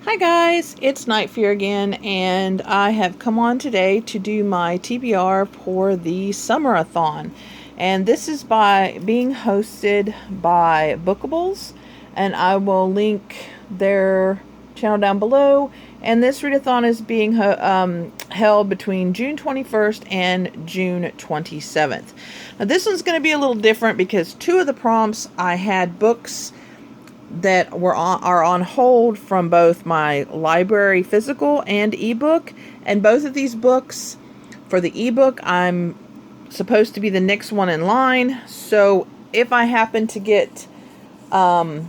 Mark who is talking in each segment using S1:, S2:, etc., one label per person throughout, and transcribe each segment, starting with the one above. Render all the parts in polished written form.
S1: Hi guys, it's Night Fear again, and I have come on today to do my TBR for the Summerathon. And this is being hosted by Bookables, and I will link their channel down below. And this readathon is being held between June 21st and June 27th. Now this one's going to be a little different because two of the prompts I had books that are on hold from both my library physical and ebook, and both of these books, for the ebook I'm supposed to be the next one in line. So if I happen to get the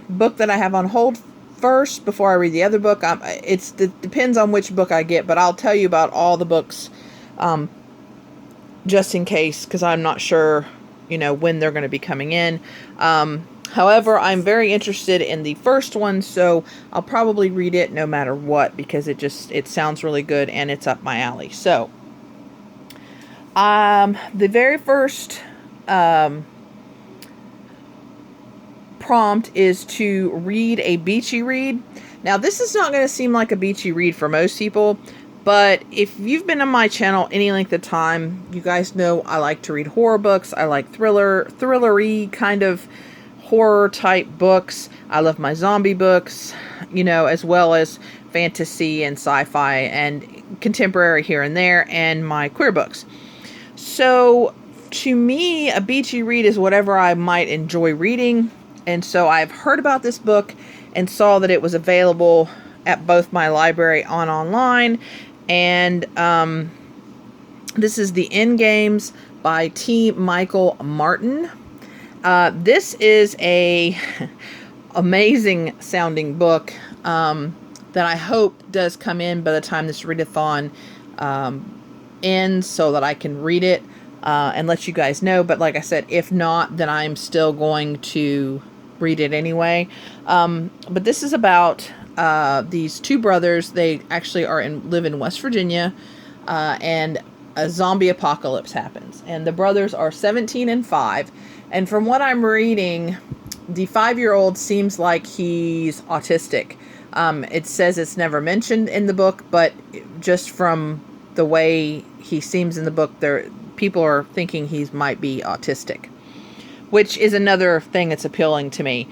S1: book that I have on hold first before I read the other book, it depends on which book I get, but I'll tell you about all the books just in case, because I'm not sure when they're going to be coming in. However, I'm very interested in the first one, so I'll probably read it no matter what, because it sounds really good and it's up my alley. So, the very first prompt is to read a beachy read. Now, this is not going to seem like a beachy read for most people, but if you've been on my channel any length of time, you guys know I like to read horror books. I like thriller-y kind of horror type books. I love my zombie books, as well as fantasy and sci-fi and contemporary here and there, and my queer books. So to me, a beachy read is whatever I might enjoy reading. And so I've heard about this book and saw that it was available at both my library and online. And this is The Endgames by T. Michael Martin. This is a amazing sounding book that I hope does come in by the time this readathon ends, so that I can read it and let you guys know. But like I said, if not, then I'm still going to read it anyway. But this is about these two brothers. They actually live in West Virginia, and a zombie apocalypse happens. And the brothers are 17 and 5. And from what I'm reading, the 5-year-old seems like he's autistic. It says it's never mentioned in the book, but just from the way he seems in the book, people are thinking he might be autistic, which is another thing that's appealing to me.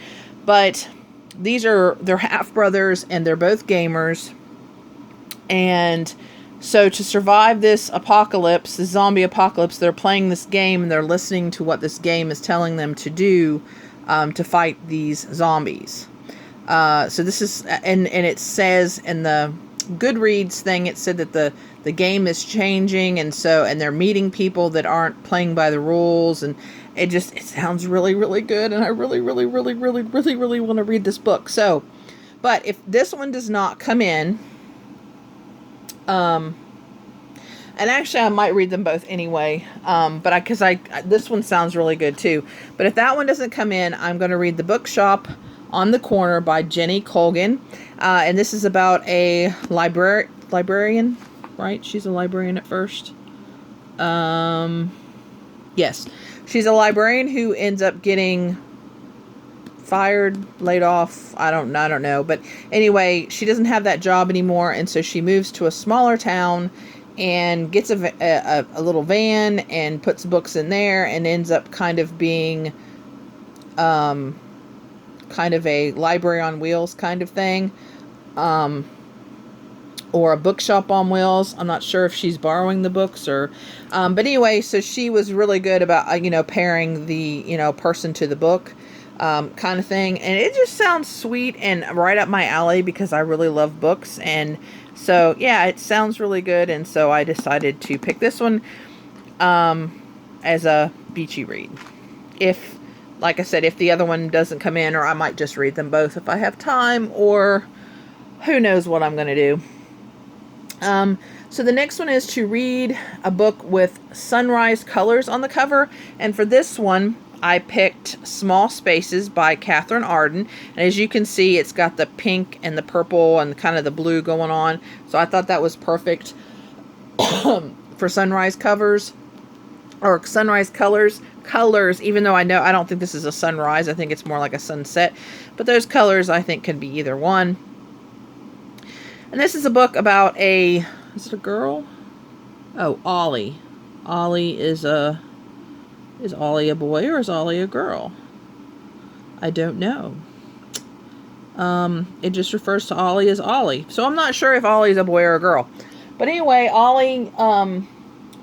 S1: But they're half brothers, and they're both gamers. And so to survive this apocalypse, the zombie apocalypse, they're playing this game, and they're listening to what this game is telling them to do to fight these zombies. So this is, and it says in the Goodreads thing, it said that the game is changing, and they're meeting people that aren't playing by the rules, and it sounds really, really good, and I really, really, really, really, really, really want to read this book. So, but if this one does not come in, and actually I might read them both anyway, but this one sounds really good too. But if that one doesn't come in, I'm going to read The Bookshop on the Corner by Jenny Colgan, and this is about a librarian, right? She's a librarian at first. Yes, she's a librarian who ends up getting fired, laid off. I don't know. But anyway, she doesn't have that job anymore, and so she moves to a smaller town and gets a little van and puts books in there, and ends up kind of being kind of a library on wheels kind of thing, or a bookshop on wheels. I'm not sure if she's borrowing the books or, but anyway, so she was really good about, pairing the, person to the book, kind of thing. And it just sounds sweet and right up my alley, because I really love books. And so, yeah, it sounds really good. And so I decided to pick this one, as a beachy read. Like I said, if the other one doesn't come in, or I might just read them both if I have time, or who knows what I'm going to do. So the next one is to read a book with sunrise colors on the cover. And for this one, I picked Small Spaces by Catherine Arden. And as you can see, it's got the pink and the purple and kind of the blue going on. So I thought that was perfect for sunrise covers, or sunrise colors. colors, even though I don't think this is a sunrise. I think it's more like a sunset. But those colors, I think, can be either one. And this is a book about is it a girl? Oh, Ollie. Ollie is Ollie a boy or is Ollie a girl? I don't know. It just refers to Ollie as Ollie. So I'm not sure if Ollie's a boy or a girl. But anyway, Ollie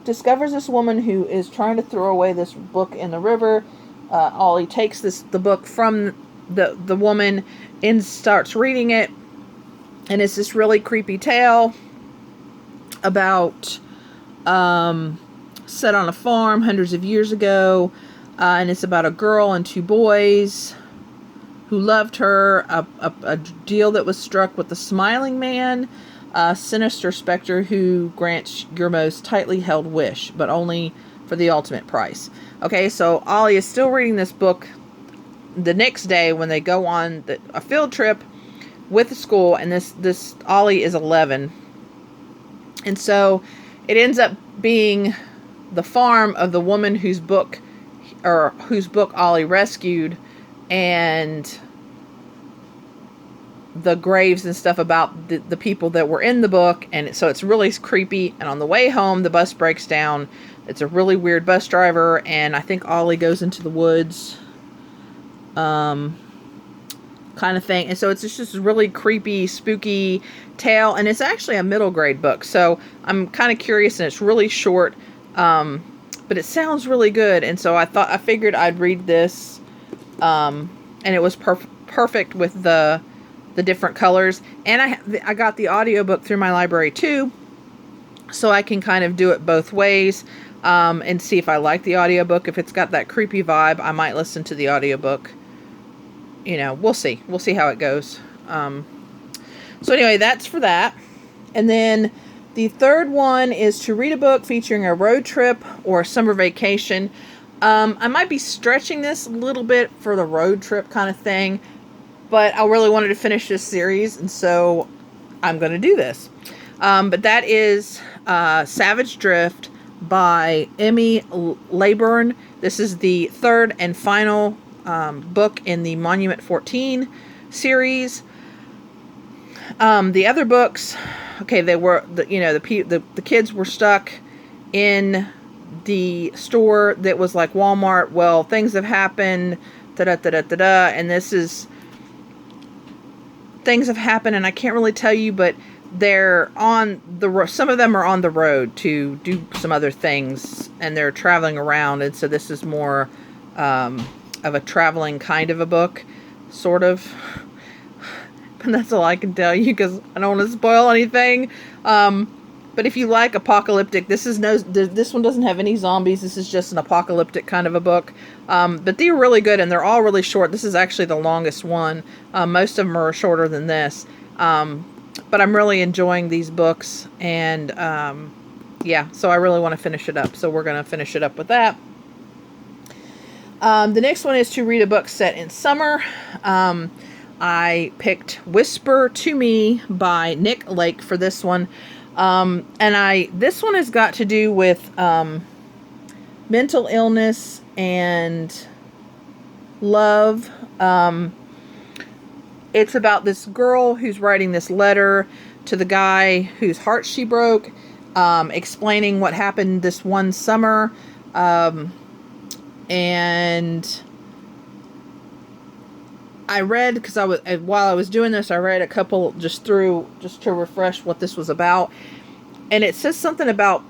S1: discovers this woman who is trying to throw away this book in the river. Ollie takes the book from the woman and starts reading it. And it's this really creepy tale about set on a farm hundreds of years ago. And it's about a girl and two boys who loved her, a deal that was struck with the smiling man, a sinister specter who grants your most tightly held wish, but only for the ultimate price. Okay, so Ollie is still reading this book the next day when they go on a field trip with the school, and this Ollie is 11. And so it ends up being the farm of the woman whose book Ollie rescued, and the graves and stuff about the people that were in the book. And so it's really creepy. And on the way home, the bus breaks down. It's a really weird bus driver, and I think Ollie goes into the woods, kind of thing. And so it's just this really creepy, spooky tale, and it's actually a middle grade book. So I'm kind of curious, and it's really short, but it sounds really good. And so I figured I'd read this, and it was perfect with the different colors. And I got the audiobook through my library too, so I can kind of do it both ways, and see if I like the audiobook. If it's got that creepy vibe, I might listen to the audiobook. You know, we'll see how it goes. So anyway, that's for that. And then the third one is to read a book featuring a road trip or a summer vacation. I might be stretching this a little bit for the road trip kind of thing, but I really wanted to finish this series, and so I'm going to do this. But that is Savage Drift by Emmy Leyburn. This is the third and final book in the Monument 14 series. The other books, okay, they were the kids were stuck in the store that was like Walmart. Well, things have happened, and this is things have happened, and I can't really tell you, but they're on some of them are on the road to do some other things, and they're traveling around. And so this is more of a traveling kind of a book, sort of. And that's all I can tell you, because I don't want to spoil anything. But if you like apocalyptic, this one doesn't have any zombies. This is just an apocalyptic kind of a book. But they're really good, and they're all really short. This is actually the longest one. Most of them are shorter than this. But I'm really enjoying these books, and yeah, so I really want to finish it up. So we're going to finish it up with that. The next one is to read a book set in summer. I picked Whisper to Me by Nick Lake for this one. This one has got to do with mental illness and love. It's about this girl who's writing this letter to the guy whose heart she broke, explaining what happened this one summer. And I read, because while I was doing this, I read a couple just to refresh what this was about. And it says something about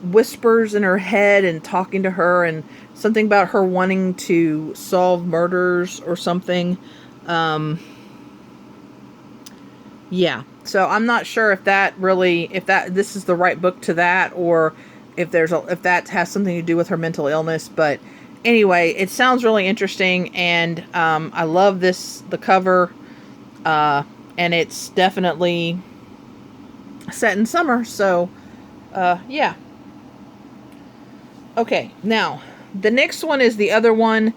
S1: whispers in her head and talking to her, and something about her wanting to solve murders or something. Yeah. So I'm not sure if this is the right book to that, or if that has something to do with her mental illness. But anyway, it sounds really interesting, and I love the cover, and it's definitely set in summer. So yeah. Okay, now the next one is the other one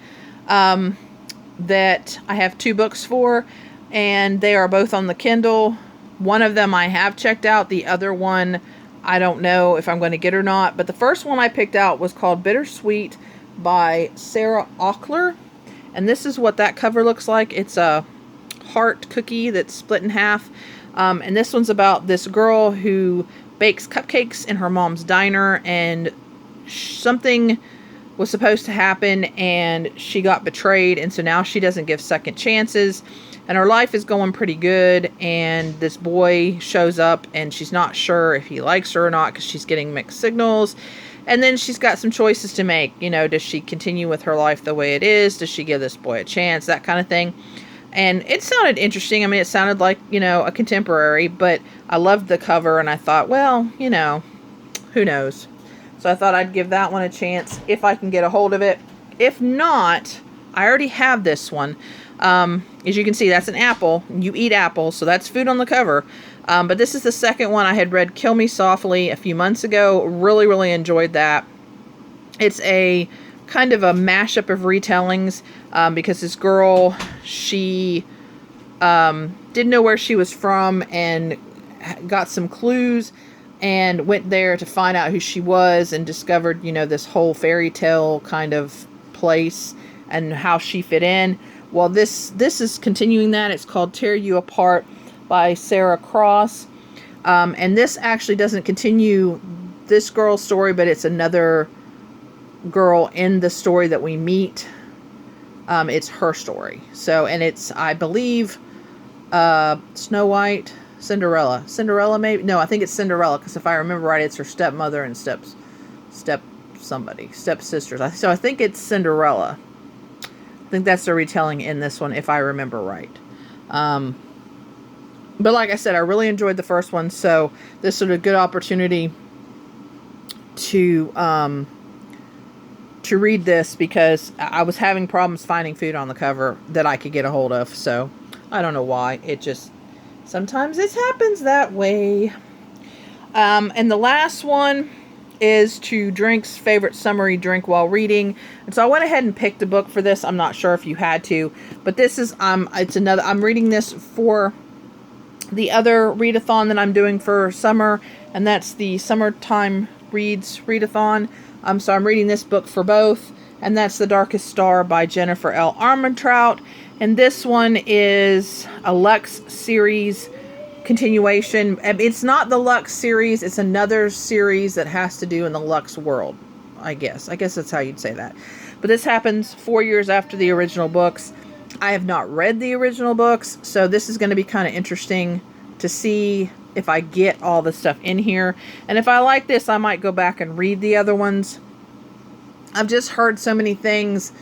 S1: that I have two books for, and they are both on the Kindle. One of them I have checked out. The other one I don't know if I'm going to get or not. But the first one I picked out was called Bittersweet by Sarah Auckler. And this is what that cover looks like. It's a heart cookie that's split in half. And this one's about this girl who bakes cupcakes in her mom's diner, and something was supposed to happen and she got betrayed, and so now she doesn't give second chances, and her life is going pretty good, and this boy shows up and she's not sure if he likes her or not because she's getting mixed signals. And then she's got some choices to make. You know, does she continue with her life the way it is? Does she give this boy a chance? That kind of thing. And it sounded interesting. I mean, it sounded like, you know, a contemporary, but I loved the cover, and I thought, well, you know, who knows? So I thought I'd give that one a chance if I can get a hold of it. If not, I already have this one. As you can see, that's an apple. You eat apples, so that's food on the cover. But this is the second one. I had read Kill Me Softly a few months ago. Really, really enjoyed that. It's a kind of a mashup of retellings, because this girl, she didn't know where she was from and got some clues and went there to find out who she was, and discovered, you know, this whole fairy tale kind of place and how she fit in. Well, this is continuing that. It's called Tear You Apart by Sarah Cross. And this actually doesn't continue this girl's story, but it's another girl in the story that we meet. It's her story. So, and it's, I believe, Snow White, Cinderella maybe? No, I think it's Cinderella, because if I remember right, it's her stepmother and stepsisters. So I think it's Cinderella. I think that's the retelling in this one, if I remember right. But like I said, I really enjoyed the first one, so this was a good opportunity to read this, because I was having problems finding food on the cover that I could get a hold of. So I don't know why. It just, sometimes it happens that way. And the last one is to Drink's favorite summery drink while reading. And so I went ahead and picked a book for this. I'm not sure if you had to, but this is, it's another, I'm reading this for the other readathon that I'm doing for summer, and that's the Summertime Reads Readathon. So I'm reading this book for both, and that's The Darkest Star by Jennifer L. Armentrout. And this one is a Lux series continuation. It's not the Lux series, it's another series that has to do in the Lux world, I guess. I guess that's how you'd say that. But this happens 4 years after the original books. I have not read the original books, so this is going to be kind of interesting to see if I get all the stuff in here. And if I like this, I might go back and read the other ones. I've just heard so many things.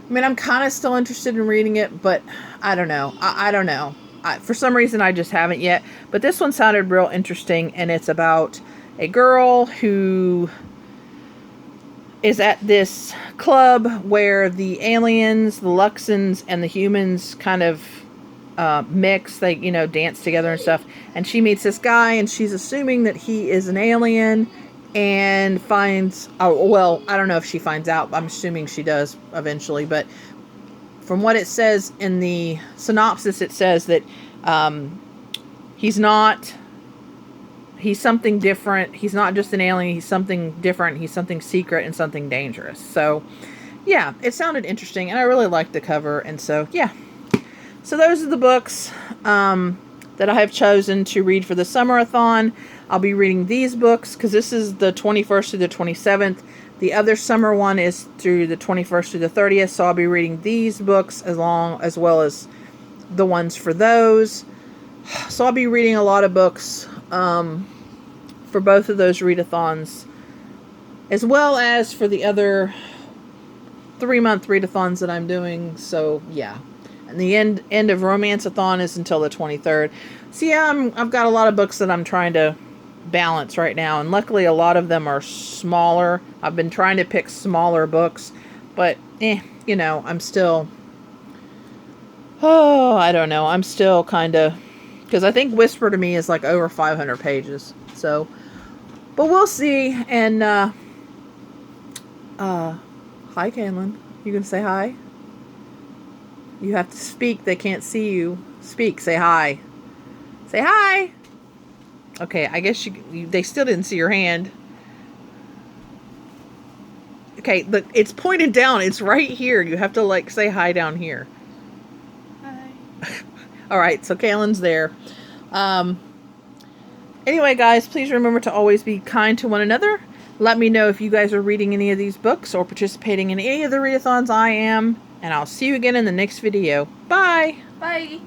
S1: I mean, I'm kind of still interested in reading it, but I don't know. I don't know. For some reason, I just haven't yet. But this one sounded real interesting, and it's about a girl who is at this club where the aliens, the Luxans, and the humans kind of mix. They, you know, dance together and stuff. And she meets this guy, and she's assuming that he is an alien, and finds, oh, well, I don't know if she finds out. I'm assuming she does eventually. But from what it says in the synopsis, it says that he's something different. He's not just an alien. He's something different. He's something secret and something dangerous. So, yeah, it sounded interesting, and I really liked the cover. And so, yeah. So those are the books that I have chosen to read for the Summerathon. I'll be reading these books because this is the 21st through the 27th. The other summer one is through the 21st through the 30th. So I'll be reading these books as well as the ones for those. So I'll be reading a lot of books for both of those readathons, as well as for the other 3-month readathons that I'm doing. So yeah, and the end of Romanceathon is until the 23rd. So yeah, I've got a lot of books that I'm trying to balance right now, and luckily a lot of them are smaller. I've been trying to pick smaller books, but you know, I'm still, I don't know, I'm still kind of, because I think Whisper to Me is like over 500 pages. So, but we'll see. And hi, Kaylin. You gonna say hi? You have to speak. They can't see you. Speak. Say hi. Say hi. Okay, I guess they still didn't see your hand. Okay, look, it's pointed down. It's right here. You have to, like, say hi down here.
S2: Hi.
S1: All right, so Kaylin's there. Anyway, guys, please remember to always be kind to one another. Let me know if you guys are reading any of these books or participating in any of the readathons I am. And I'll see you again in the next video. Bye!
S2: Bye.